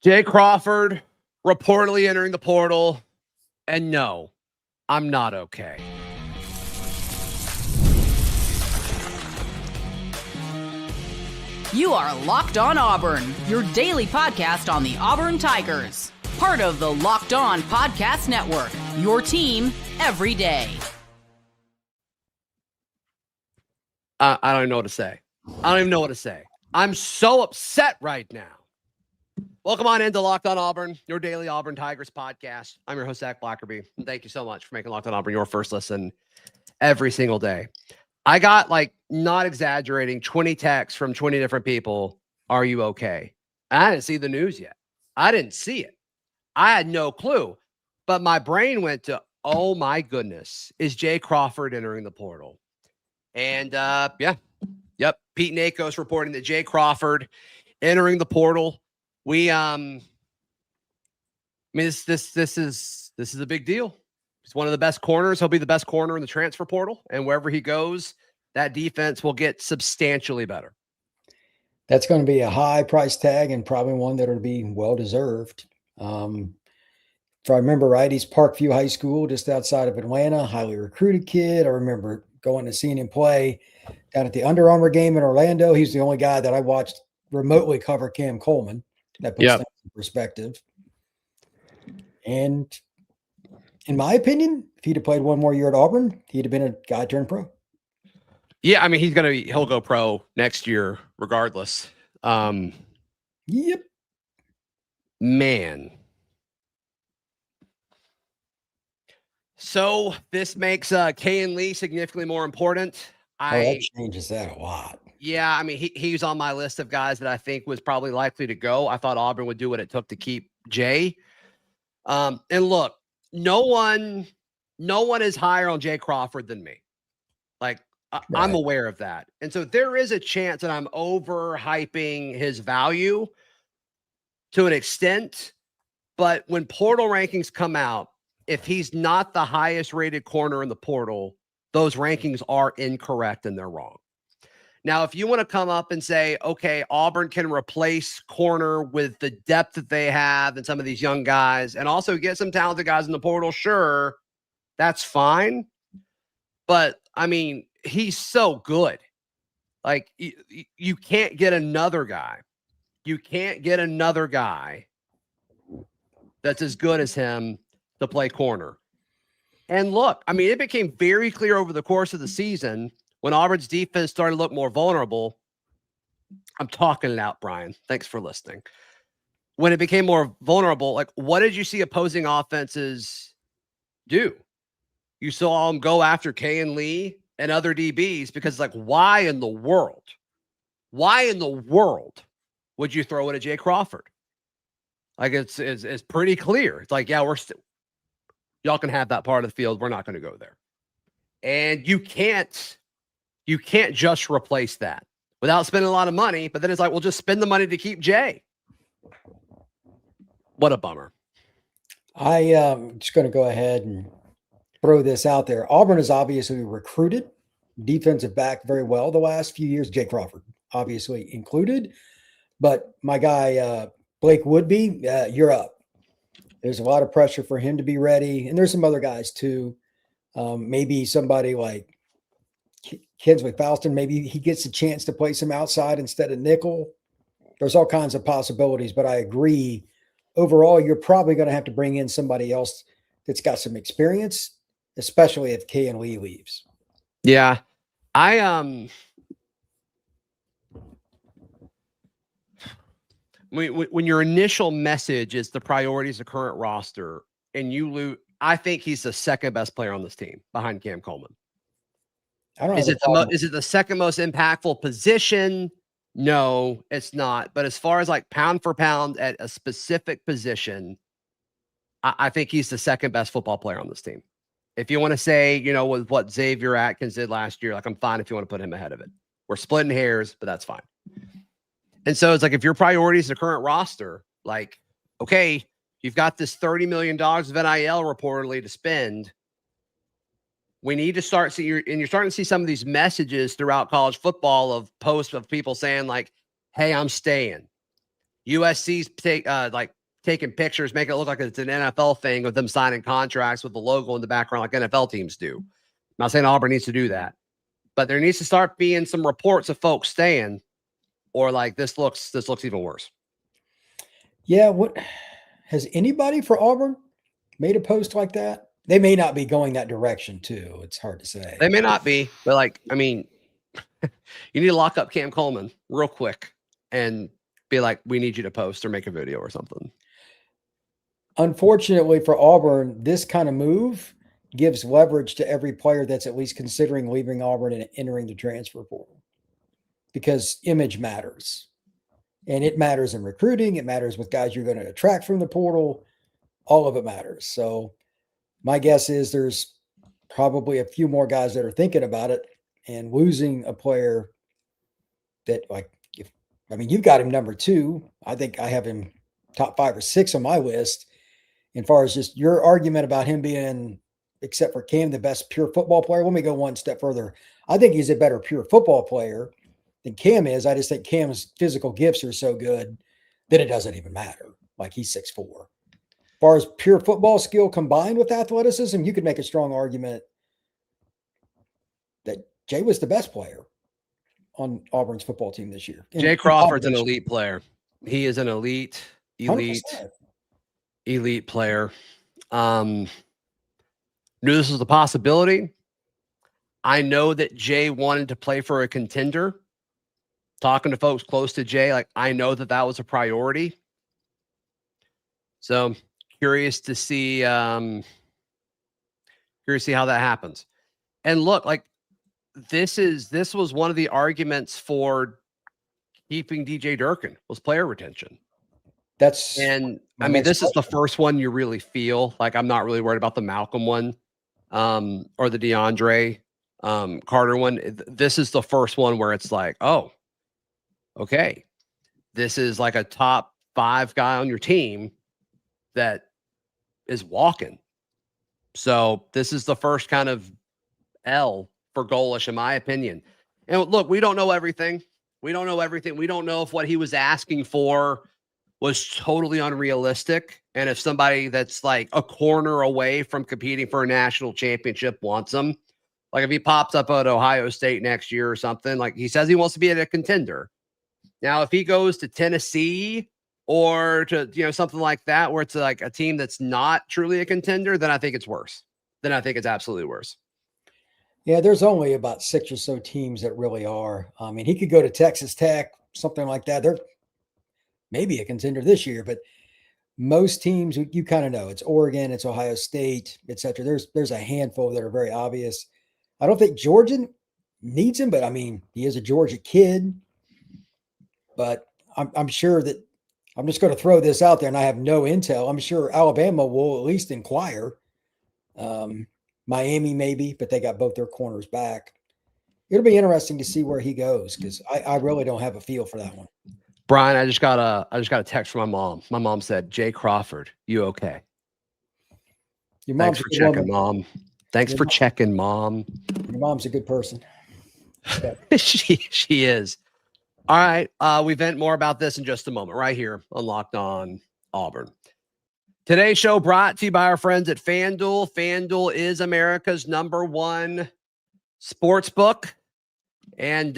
Jay Crawford reportedly entering the portal. And no, I'm not okay. You are Locked On Auburn, your daily podcast on the Auburn Tigers. Part of the Locked On Podcast Network, your team every day. I don't even know what to say. I don't even know what to say. I'm so upset right now. Welcome on into Locked On Auburn, your daily Auburn Tigers podcast. I'm your host, Zach Blackerby. And thank you so much for making Locked On Auburn your first listen every single day. I got, not exaggerating, 20 texts from 20 different people. Are you okay? I didn't see the news yet. I didn't see it. I had no clue. But my brain went to, oh my goodness, is Jay Crawford entering the portal? And yep. Pete Nakos reporting that Jay Crawford entering the portal. This is a big deal. He's one of the best corners. He'll be the best corner in the transfer portal, and wherever he goes, that defense will get substantially better. That's going to be a high price tag and probably one that will be well deserved. If I remember right, he's Parkview High School, just outside of Atlanta, highly recruited kid. I remember going and seeing him play down at the Under Armour game in Orlando. He's the only guy that I watched remotely cover Cam Coleman. That puts things in perspective. And in my opinion, if he'd have played one more year at Auburn, he'd have been a guy turned pro. Yeah, I mean, he'll go pro next year regardless. Yep. Man. So this makes Kayan Lee significantly more important. That changes that a lot. Yeah, I mean, he's on my list of guys that I think was probably likely to go. I thought Auburn would do what it took to keep Jay. And look, no one is higher on Jay Crawford than me. Right. I'm aware of that. And so there is a chance that I'm overhyping his value to an extent. But when portal rankings come out, if he's not the highest rated corner in the portal, those rankings are incorrect and they're wrong. Now, if you want to come up and say, okay, Auburn can replace corner with the depth that they have and some of these young guys and also get some talented guys in the portal, sure, that's fine. But, I mean, he's so good. Like, you can't get another guy. You can't get another guy that's as good as him to play corner. And look, I mean, it became very clear over the course of the season when Auburn's defense started to look more vulnerable. I'm talking it out, Brian. Thanks for listening. When it became more vulnerable, what did you see opposing offenses do? You saw them go after Kayan Lee and other DBs because, why in the world would you throw it at Jay Crawford? It's pretty clear. It's y'all can have that part of the field. We're not going to go there. And you can't just replace that without spending a lot of money. But then it's we'll just spend the money to keep Jay. What a bummer. I'm just going to go ahead and throw this out there. Auburn has obviously recruited defensive back very well the last few years. Jay Crawford, obviously included. But my guy, Blake Woodby, you're up. There's a lot of pressure for him to be ready. And there's some other guys too. Maybe somebody like Kinsley Falston, maybe he gets a chance to play some outside instead of nickel. There's all kinds of possibilities, but I agree. Overall, you're probably going to have to bring in somebody else that's got some experience, especially if Kayan Lee leaves. Yeah. When your initial message is the priorities of current roster and you lose, I think he's the second best player on this team behind Cam Coleman. Is it the second most impactful position? No, it's not. But as far as pound for pound at a specific position, I think he's the second best football player on this team. If you want to say, with what Xavier Atkins did last year, I'm fine if you want to put him ahead of it. We're splitting hairs, but that's fine. And so it's if your priority is the current roster, okay, you've got this $30 million of NIL reportedly to spend. We need to start seeing, and you're starting to see some of these messages throughout college football of posts of people saying hey, I'm staying. USC's taking pictures, making it look like it's an NFL thing of them signing contracts with the logo in the background like NFL teams do. I'm not saying Auburn needs to do that, but there needs to start being some reports of folks staying, or like this looks even worse. Yeah, what has anybody for Auburn made a post like that? They may not be going that direction too. It's hard to say. They may not be, but like, I mean, you need to lock up Cam Coleman real quick and be like, we need you to post or make a video or something. Unfortunately for Auburn, this kind of move gives leverage to every player that's at least considering leaving Auburn and entering the transfer portal, because image matters. And it matters in recruiting. It matters with guys you're going to attract from the portal. All of it matters. So my guess is there's probably a few more guys that are thinking about it, and losing a player that, like, you've got him number 2. I think I have him top 5 or 6 on my list. As far as just your argument about him being, except for Cam, the best pure football player, let me go one step further. I think he's a better pure football player than Cam is. I just think Cam's physical gifts are so good that it doesn't even matter. Like, he's 6'4". As far as pure football skill combined with athleticism, you could make a strong argument that Jay was the best player on Auburn's football team this year. Jay Crawford's an elite player. He is an elite 100%. player. Knew this was a possibility. I know that Jay wanted to play for a contender. Talking to folks close to Jay, like, I know that was a priority. So curious to see how that happens. And look, like, this was one of the arguments for keeping DJ Durkin was player retention. This is the first one you really feel like. I'm not really worried about the Malcolm one, or the DeAndre Carter one. This is the first one where it's like, oh, okay, this is like a top 5 guy on your team that is walking. So this is the first kind of L for Golish, in my opinion. And look, we don't know everything. We don't know if what he was asking for was totally unrealistic. And if somebody that's like a corner away from competing for a national championship wants him, like if he pops up at Ohio State next year or something, like he says he wants to be at a contender. Now, if he goes to Tennessee or to, something like that, where it's like a team that's not truly a contender, then I think it's worse. Then I think it's absolutely worse. Yeah, there's only about 6 or so teams that really are. I mean, he could go to Texas Tech, something like that. They're maybe a contender this year, but most teams, you kind of know, it's Oregon, it's Ohio State, et cetera. There's a handful that are very obvious. I don't think Georgia needs him, but I mean, he is a Georgia kid. But I'm sure that, I'm just going to throw this out there, and I have no intel. I'm sure Alabama will at least inquire. Miami maybe, but they got both their corners back. It'll be interesting to see where he goes, because I really don't have a feel for that one. Brian, I just got a text from my mom. My mom said, "Jay Crawford, you okay?" Your mom's Thanks for checking, Mom. Thanks for checking, Mom. Your mom's a good person. She is. All right. We vent more about this in just a moment, right here on Locked On Auburn. Today's show brought to you by our friends at FanDuel. FanDuel is America's #1 sports book. And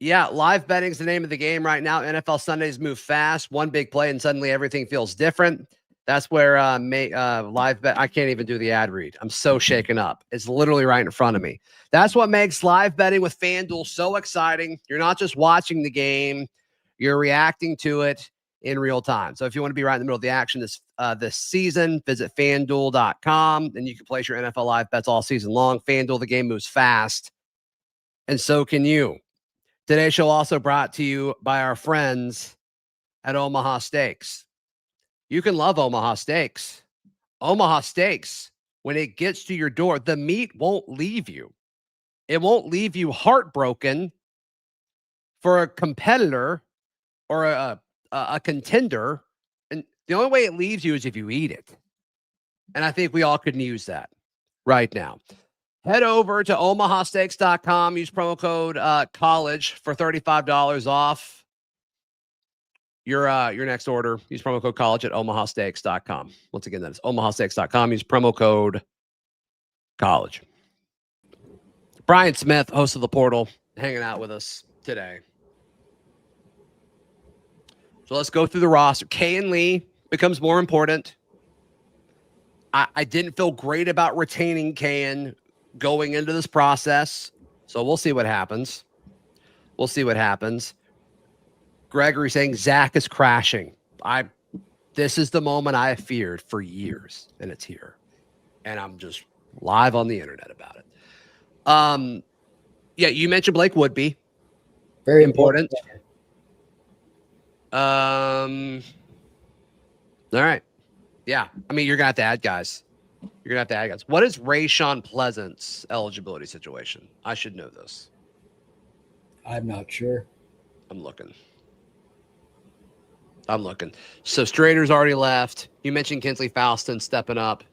live betting is the name of the game right now. NFL Sundays move fast. One big play and suddenly everything feels different. That's where live bet. I can't even do the ad read. I'm so shaken up. It's literally right in front of me. That's what makes live betting with FanDuel so exciting. You're not just watching the game, you're reacting to it in real time. So if you want to be right in the middle of the action this season, visit FanDuel.com, and you can place your NFL live bets all season long. FanDuel, the game moves fast, and so can you. Today's show also brought to you by our friends at Omaha Steaks. You can love Omaha Steaks. Omaha Steaks, when it gets to your door, the meat won't leave you. It won't leave you heartbroken for a competitor or a contender. And the only way it leaves you is if you eat it. And I think we all could use that right now. Head over to omahasteaks.com. Use promo code college for $35 off. your next order, use promo code college at omahasteaks.com. Once again, that is omahasteaks.com. Use promo code college. Brian Smith, host of The Portal, hanging out with us today. So let's go through the roster. Kayin Lee becomes more important. I didn't feel great about retaining Kayin going into this process. So we'll see what happens. We'll see what happens. Gregory saying Zach is crashing. This is the moment I have feared for years, and it's here. And I'm just live on the internet about it. Yeah, you mentioned Blake Woodby. Very important. All right. Yeah. I mean, you're going to have to add guys. What is Rayshawn Pleasant's eligibility situation? I should know this. I'm not sure. I'm looking. So Strader's already left. You mentioned Kinsley Falston stepping up.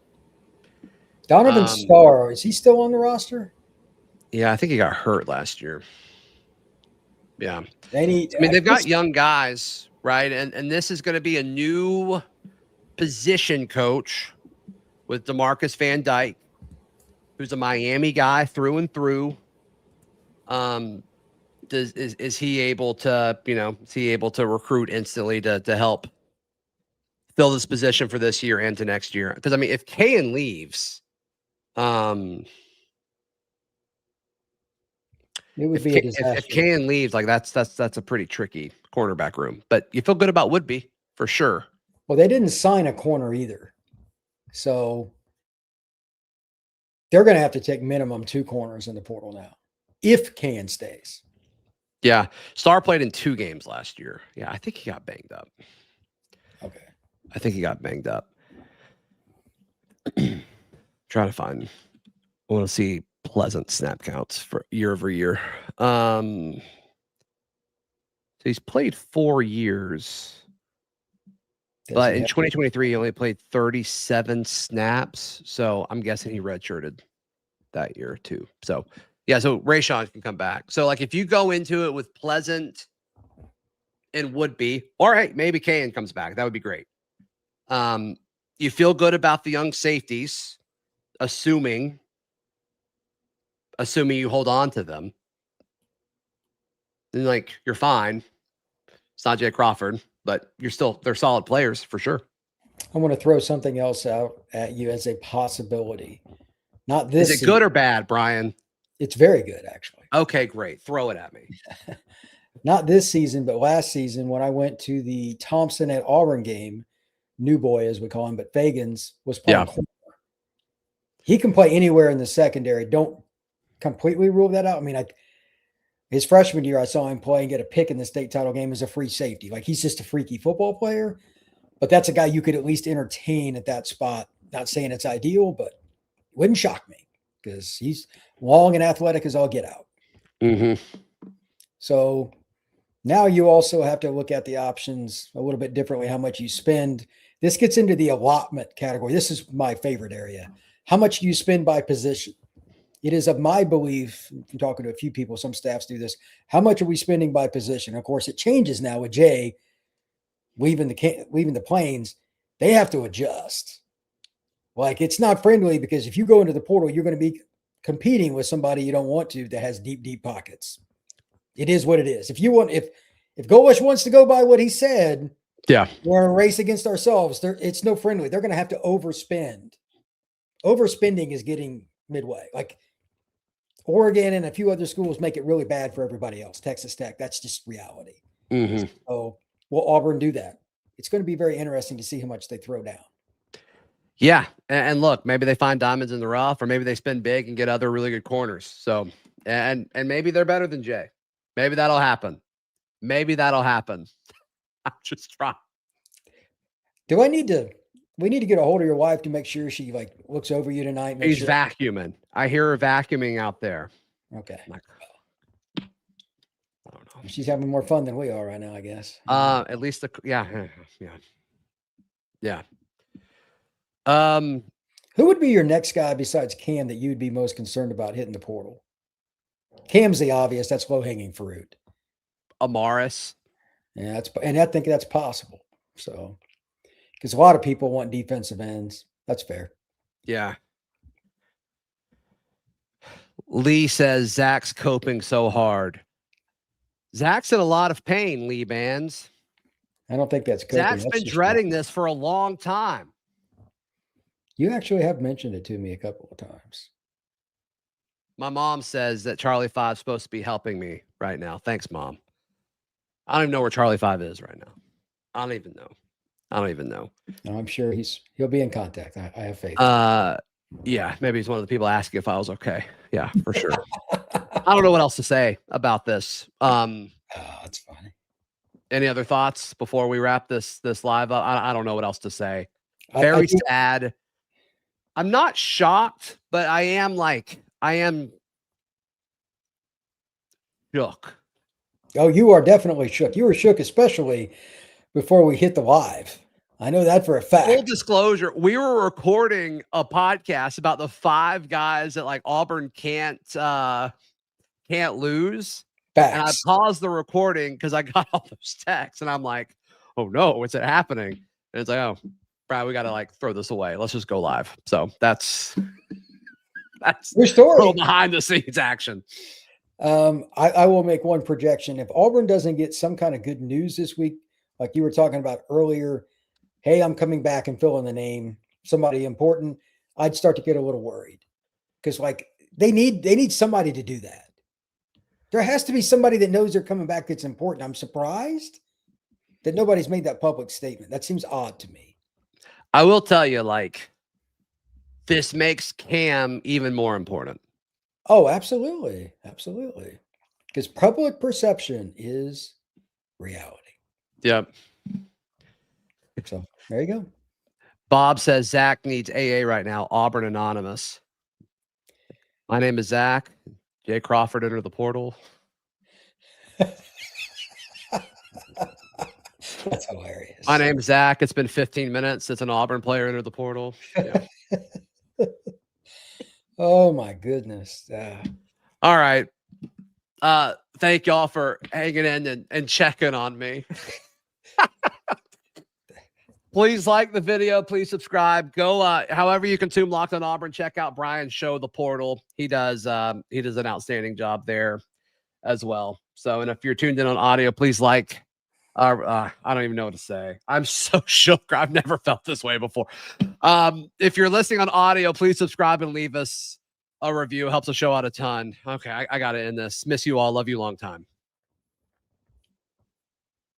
Donovan Starr, is he still on the roster? Yeah, I think he got hurt last year. Yeah. They've got young guys, right? And this is going to be a new position coach with DeMarcus Van Dyke, who's a Miami guy through and through. Is he able to recruit instantly to help fill this position for this year and to next year? Because I mean, if Kayin leaves, it would be a disaster. If Kayin leaves, like that's a pretty tricky cornerback room. But you feel good about Woodby for sure. Well, they didn't sign a corner either, so they're going to have to take minimum 2 corners in the portal now if Kayin stays. Yeah, Starr played in 2 games last year. Yeah, I think he got banged up. Okay, I think he got banged up. Trying to find. I want to see Pleasant snap counts for year over year. So he's played 4 years, but in 2023 he only played 37 snaps. So I'm guessing he redshirted that year too. So yeah, so Rayshawn can come back. So like if you go into it with Pleasant and Woodby, all right, maybe Kayin comes back. That would be great. You feel good about the young safeties, assuming you hold on to them. Then like you're fine. It's not Jay Crawford, but they're solid players for sure. I want to throw something else out at you as a possibility. Not this. Is it good or bad, Brian? It's very good, actually. Okay, great. Throw it at me. Not this season, but last season when I went to the Thompson at Auburn game, new boy as we call him, but Fagans was playing corner. He can play anywhere in the secondary. Don't completely rule that out. I mean, his freshman year, I saw him play and get a pick in the state title game as a free safety. Like he's just a freaky football player, but that's a guy you could at least entertain at that spot. Not saying it's ideal, but it wouldn't shock me because he's long and athletic as all get out. Mm-hmm. So now you also have to look at the options a little bit differently, how much you spend. This gets into the allotment category. This is my favorite area. How much do you spend by position? It is of my belief, from talking to a few people, some staffs do this, how much are we spending by position? Of course, it changes now with Jay leaving the Plains. They have to adjust. Like, it's not friendly because if you go into the portal, you're going to be competing with somebody you don't want to that has deep, deep pockets. It is what it is. If Golish wants to go by what he said, yeah, we're in a race against ourselves. It's no friendly. They're going to have to overspend. Overspending is getting midway. Like Oregon and a few other schools make it really bad for everybody else. Texas Tech, that's just reality. Mm-hmm. So will Auburn do that? It's going to be very interesting to see how much they throw down. Yeah. And look, maybe they find diamonds in the rough, or maybe they spend big and get other really good corners. So, and maybe they're better than Jay. Maybe that'll happen. I'm just trying. We need to get a hold of your wife to make sure she looks over you tonight. She's vacuuming. I hear her vacuuming out there. Okay. I don't know. She's having more fun than we are right now, I guess. At least yeah. Who would be your next guy besides Cam that you'd be most concerned about hitting the portal? Cam's the obvious. That's low-hanging fruit. Amaris. And I think that's possible. So, because a lot of people want defensive ends. That's fair. Yeah. Lee says Zach's coping so hard. Zach's in a lot of pain, Lee Bands. I don't think that's coping. Zach's That's been just dreading this for a long time. You actually have mentioned it to me a couple of times. My mom says that Charlie 5 is supposed to be helping me right now. Thanks, Mom. I don't even know where Charlie 5 is right now. I don't even know. No, I'm sure he'll be in contact. I have faith. Yeah, maybe he's one of the people asking if I was okay. Yeah, for sure. I don't know what else to say about this. Oh, that's funny. Any other thoughts before we wrap this live up? I don't know what else to say. Very sad. I'm not shocked, but I am shook. Oh, you are definitely shook. You were shook, especially before we hit the live. I know that for a fact. Full disclosure, we were recording a podcast about the 5 guys that like Auburn can't lose. Facts. And I paused the recording because I got all those texts and I'm like, oh no, what's it happening? And it's like, oh, Brad, we got to like throw this away. Let's just go live. So that's your story. A little behind the scenes action. I will make one projection. If Auburn doesn't get some kind of good news this week, like you were talking about earlier, hey, I'm coming back and filling the name, somebody important, I'd start to get a little worried because like they need somebody to do that. There has to be somebody that knows they're coming back that's important. I'm surprised that nobody's made that public statement. That seems odd to me. I will tell you, like, this makes Cam even more important. Oh, absolutely. Absolutely. Because public perception is reality. Yep. So there you go. Bob says Zach needs AA right now. Auburn Anonymous. My name is Zach. Jay Crawford enter the portal. That's hilarious. My name is Zach. It's been 15 minutes. It's an Auburn player entered the portal. Yeah. Oh my goodness. All right. Thank y'all for hanging in and checking on me. Please like the video. Please subscribe. Go however you consume Locked on Auburn. Check out Brian's show, The Portal. He does an outstanding job there as well. So, and if you're tuned in on audio, please like. I don't even know what to say. I'm so shook. I've never felt this way before. If you're listening on audio, please subscribe and leave us a review. It helps the show out a ton. Okay, I got to end this. Miss you all. Love you long time.